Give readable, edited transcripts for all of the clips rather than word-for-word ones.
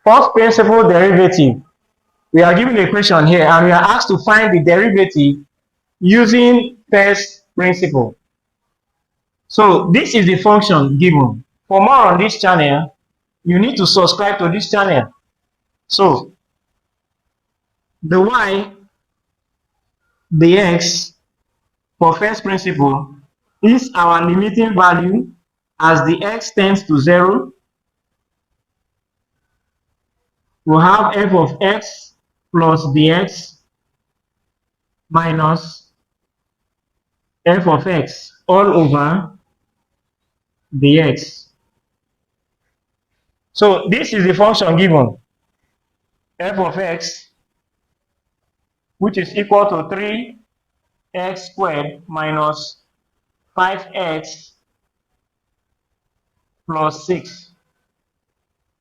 First principle derivative. We are given a question here and we are asked to find the derivative using first principle. So this is the function given. For more on this channel, you need to subscribe to this channel. So the y, the x for first principle is our limiting value as the x tends to 0. We'll have f of x plus dx minus f of x all over dx. So this is the function given, f of x, which is equal to 3x squared minus 5x plus 6.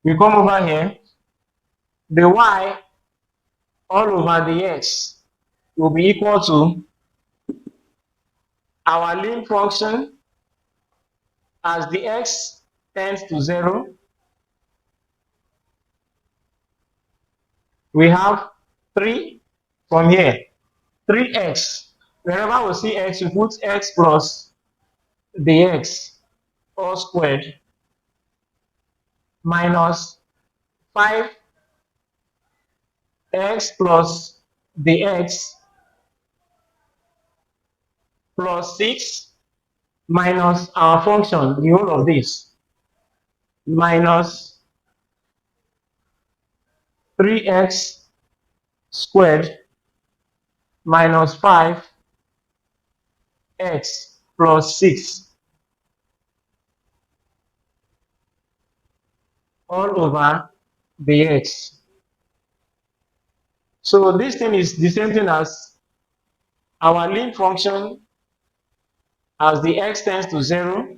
We come over here, the y all over the x will be equal to our limit function as the x tends to 0. We have 3 from here, 3x. Wherever we see x, we put x plus dx all squared minus 5x plus dx plus 6 minus our function, the whole of this, minus 3x squared minus 5x plus 6 all over dx. So this thing is the same thing as our limit function as the x tends to 0.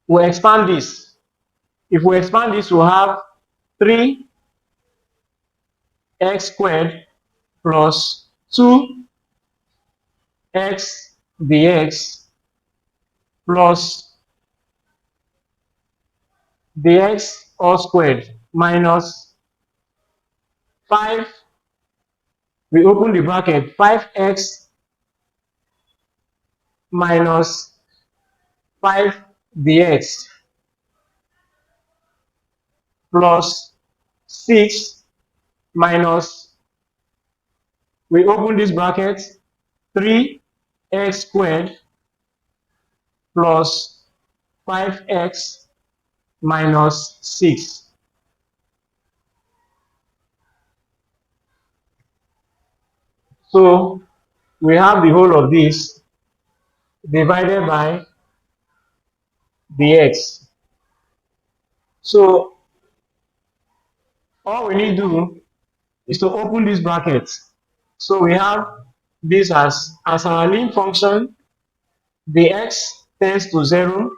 We'll expand this. If we expand this, we'll have 3x squared plus 2x dx plus dx all squared minus 5, we open the bracket, 5x minus 5 dx plus 6 minus, we open this bracket, 3x squared plus 5x minus 6. So we have the whole of this divided by dx. So all we need to do is to open this bracket. So we have this as our limit function, the x tends to 0.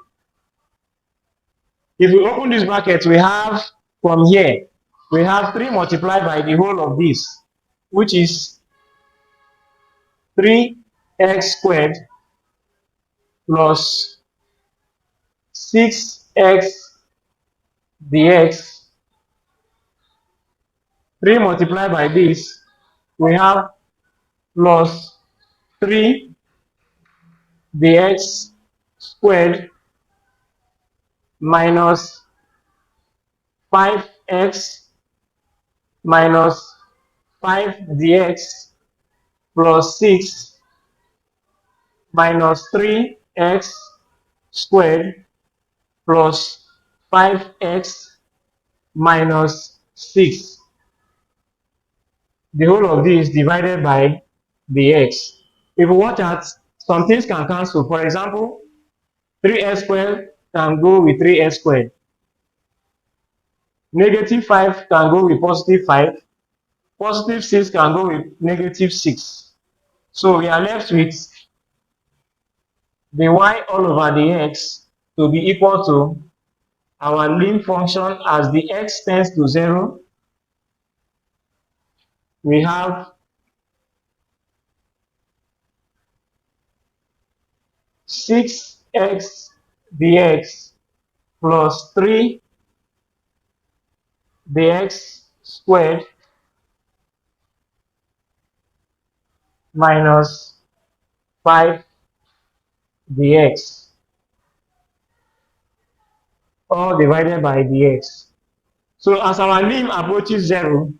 If we open this bracket, we have from here, we have 3 multiplied by the whole of this, which is 3x squared plus 6x dx. 3 multiplied by this, we have plus 3 dx squared minus 5x minus 5 dx plus 6 minus 3x squared plus 5x minus 6. The whole of this divided by dx. If we watch at, some things can cancel. For example, 3x squared can go with 3x squared. Negative 5 can go with positive 5. Positive 6 can go with negative 6. So we are left with the y all over the x to be equal to our limit function as the x tends to 0. We have 6x dx plus 3 dx squared minus 5 dx all divided by dx. So as our lim approaches 0,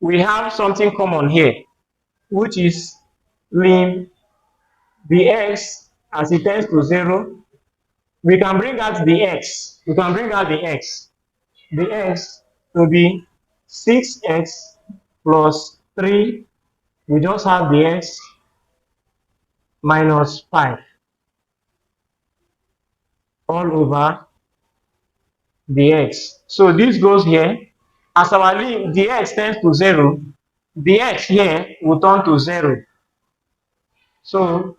we have something common here, which is lim dx as it tends to 0. We can bring out the x. We can bring out the x. The x to be 6x plus 3. We just have the x minus 5 all over dx. So this goes here. As our lim dx tends to 0, the x here will turn to 0. So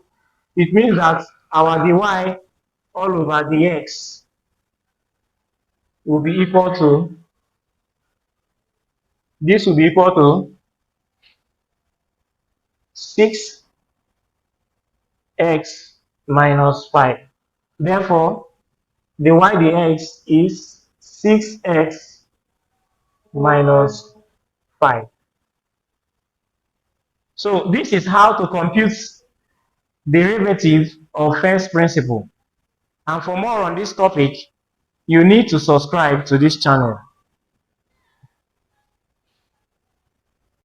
it means that our dy all over dx will be equal to, this will be equal to 6x minus 5. Therefore, the y dx is 6x minus 5. So this is how to compute derivative of first principle. And for more on this topic, you need to subscribe to this channel.